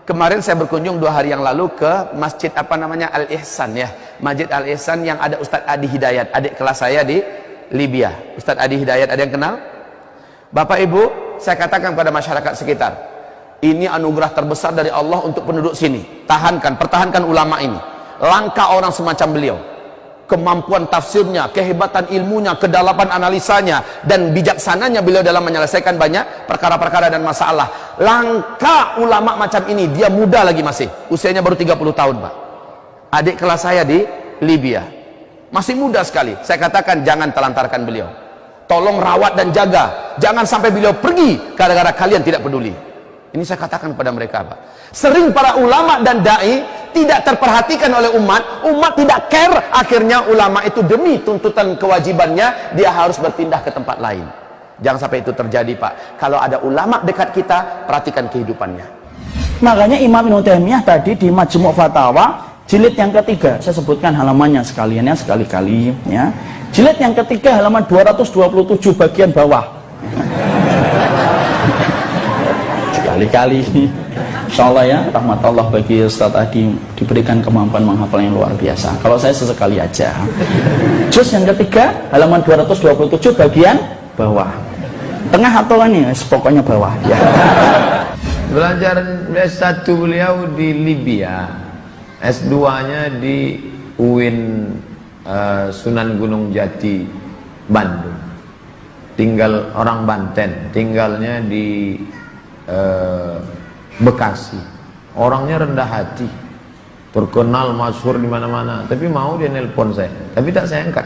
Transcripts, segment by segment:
Kemarin saya berkunjung 2 hari yang lalu ke masjid apa namanya Al-Ihsan ya, Masjid Al-Ihsan yang ada Ustadz Adi Hidayat, adik kelas saya di Libya. Ustadz Adi Hidayat, ada yang kenal? Bapak Ibu, saya katakan pada masyarakat sekitar, ini anugerah terbesar dari Allah untuk penduduk sini. Pertahankan ulama ini. Langka orang semacam beliau. Kemampuan tafsirnya, kehebatan ilmunya, kedalaman analisanya, dan bijaksananya beliau dalam menyelesaikan banyak perkara-perkara dan masalah. Langka ulama macam ini. Dia muda lagi masih, usianya baru 30 tahun Pak. Adik kelas saya di Libya, masih muda sekali. Saya katakan jangan telantarkan beliau, tolong rawat dan jaga, jangan sampai beliau pergi gara-gara kalian tidak peduli. Ini saya katakan kepada mereka Pak. Sering para ulama dan da'i tidak terperhatikan oleh umat tidak care, akhirnya ulama itu demi tuntutan kewajibannya dia harus berpindah ke tempat lain. Jangan sampai itu terjadi Pak. Kalau ada ulama dekat kita, perhatikan kehidupannya. Makanya Imam Ibnu Taimiyah tadi di Majmu' Fatawa jilid yang ketiga, saya sebutkan halamannya sekalian ya, sekali-kali ya. Jilid yang ketiga halaman 227 bagian bawah. Sekali-kali. Insyaallah ya, rahmat Allah bagi Ustaz Adi, diberikan kemampuan menghafal yang luar biasa. Kalau saya sesekali aja. Juz yang ketiga halaman 227 bagian bawah. Tengah atau ini? Pokoknya bawah ya. Belajar S1 beliau di Libya, S2-nya di UIN Sunan Gunung Jati, Bandung. Tinggal orang Banten, tinggalnya di Bekasi. Orangnya rendah hati, terkenal masyhur di mana-mana, tapi mau dia nelpon saya, tapi tak saya angkat.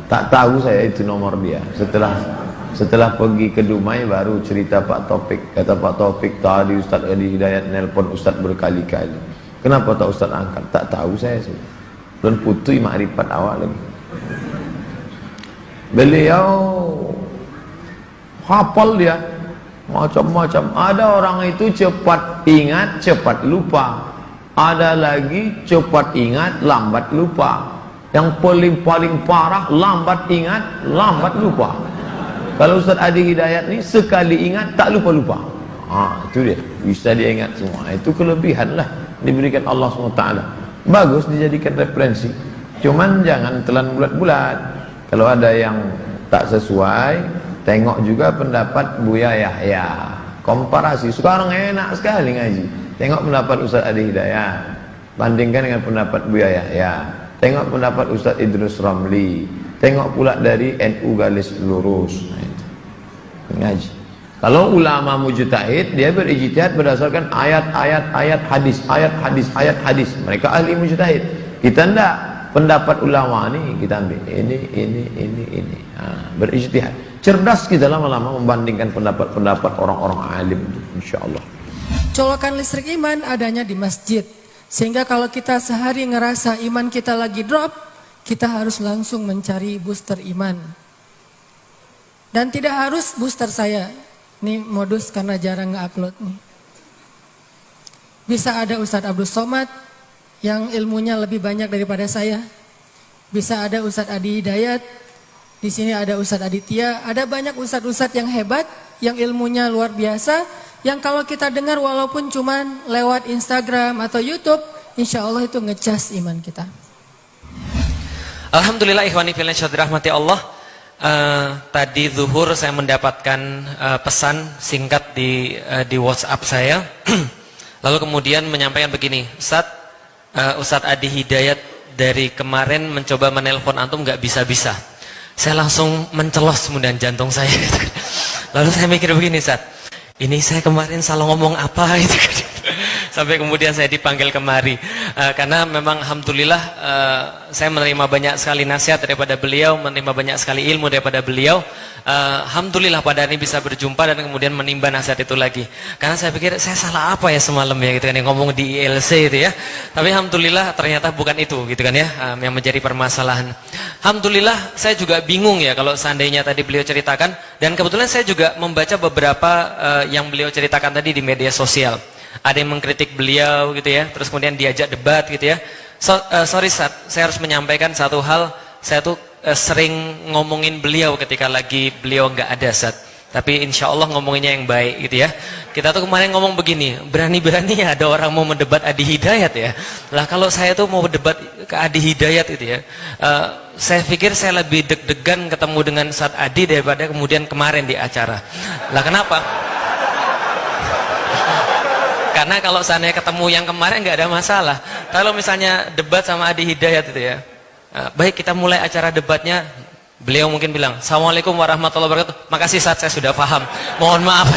Tak tahu saya itu nomor dia. Setelah pergi ke Dumai baru cerita Pak Taufik. Kata Pak Taufik, tadi Ustaz Adi Hidayat nelpon Ustaz berkali-kali. Kenapa tak Ustaz angkat? Tak tahu saya sih. Dan putih makrifat awak lagi. Beliau hafal dia macam-macam. Ada orang itu cepat ingat, cepat lupa. Ada lagi cepat ingat, lambat lupa. Yang paling parah, lambat ingat, lambat lupa. Kalau Ustaz Adi Hidayat ni sekali ingat, tak lupa-lupa. Itu dia, bisa dia ingat semua. Itu kelebihan lah diberikan Allah SWT. Bagus dijadikan referensi. Cuman jangan telan bulat-bulat. Kalau ada yang tak sesuai, tengok juga pendapat Buya Yahya. Komparasi, sekarang enak sekali ngaji. Tengok pendapat Ustaz Adi Hidayat, bandingkan dengan pendapat Buya Yahya. Tengok pendapat Ustaz Idrus Ramli. Tengok pula dari NU Garis Lurus. Nah, itu ngaji. Kalau ulama mujtahid, dia berijtihad berdasarkan ayat-ayat hadis, ayat hadis. Mereka ahli mujtahid. Kita enggak. Pendapat ulama ini kita ambil ini. Berijtihad. Cerdas kita lama-lama membandingkan pendapat-pendapat orang-orang alim itu, insyaallah. Colokan listrik iman adanya di masjid. Sehingga kalau kita sehari ngerasa iman kita lagi drop, kita harus langsung mencari booster iman. Dan tidak harus booster saya. Ini modus karena jarang nge-upload nih. Bisa ada Ustadz Abdul Somad yang ilmunya lebih banyak daripada saya. Bisa ada Ustadz Adi Hidayat. Di sini ada Ustadz Aditya. Ada banyak ustadz-ustadz yang hebat, yang ilmunya luar biasa. Yang kalau kita dengar walaupun cuman lewat Instagram atau YouTube, insya Allah itu ngecas iman kita. Alhamdulillah ikhwani fillah rahmati Allah. Tadi zuhur saya mendapatkan pesan singkat di WhatsApp saya. Lalu kemudian menyampaikan begini, Ustadz Adi Hidayat dari kemarin mencoba menelpon antum nggak bisa-bisa. Saya langsung mencelos kemudian jantung saya. Lalu saya mikir begini, Ustadz, ini saya kemarin salah ngomong apa gitu. Sampai kemudian saya dipanggil kemari. Karena memang alhamdulillah saya menerima banyak sekali nasihat daripada beliau, menerima banyak sekali ilmu daripada beliau. Alhamdulillah pada hari ini bisa berjumpa dan kemudian menimba nasihat itu lagi. Karena saya pikir saya salah apa ya semalam ya gitu kan, yang ngomong di ILC itu ya. Tapi alhamdulillah ternyata bukan itu gitu kan ya, yang menjadi permasalahan. Alhamdulillah saya juga bingung ya kalau seandainya tadi beliau ceritakan, dan kebetulan saya juga membaca beberapa yang beliau ceritakan tadi di media sosial. Ada yang mengkritik beliau gitu ya, terus kemudian diajak debat gitu ya. Sorry saya harus menyampaikan satu hal. Saya tuh sering ngomongin beliau ketika lagi beliau nggak ada, Tapi insya Allah ngomonginnya yang baik gitu ya. Kita tuh kemarin ngomong begini, berani-berani ya ada orang mau mendebat Adi Hidayat ya. Lah kalau saya tuh mau debat ke Adi Hidayat itu ya, saya pikir saya lebih deg-degan ketemu dengan Ustaz Adi daripada kemudian kemarin di acara. Lah kenapa? Karena kalau seandainya ketemu yang kemarin nggak ada masalah. Kalau misalnya debat sama Adi Hidayat itu ya, baik kita mulai acara debatnya. Beliau mungkin bilang, Assalamualaikum warahmatullahi wabarakatuh. Makasih Ustaz, saya sudah paham. Mohon maaf.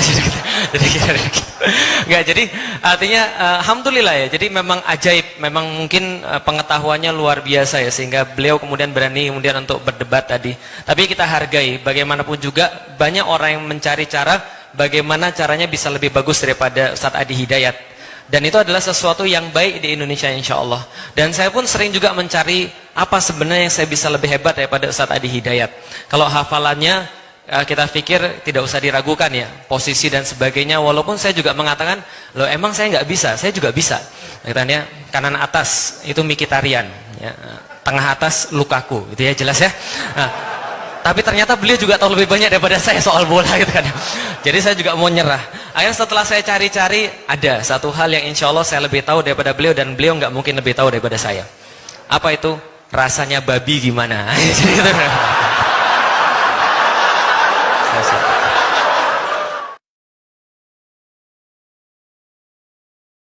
Jadi artinya alhamdulillah ya. Jadi memang ajaib, memang mungkin pengetahuannya luar biasa ya, sehingga beliau kemudian berani kemudian untuk berdebat tadi. Tapi kita hargai, bagaimanapun juga banyak orang yang mencari cara bagaimana caranya bisa lebih bagus daripada Ustaz Adi Hidayat. Dan itu adalah sesuatu yang baik di Indonesia insya Allah. Dan saya pun sering juga mencari apa sebenarnya yang saya bisa lebih hebat daripada Ustaz Adi Hidayat. Kalau hafalannya kita pikir tidak usah diragukan ya, posisi dan sebagainya. Walaupun saya juga mengatakan, loh emang saya nggak bisa, saya juga bisa. Katanya kanan atas itu Mikitarian, ya, tengah atas Lukaku, gitu ya jelas ya. Nah, tapi ternyata beliau juga tahu lebih banyak daripada saya soal bola gitu kan. Jadi saya juga mau nyerah. Akhirnya setelah saya cari-cari, ada satu hal yang insya Allah saya lebih tahu daripada beliau, dan beliau nggak mungkin lebih tahu daripada saya. Apa itu? Rasanya babi gimana? Jadi gitu.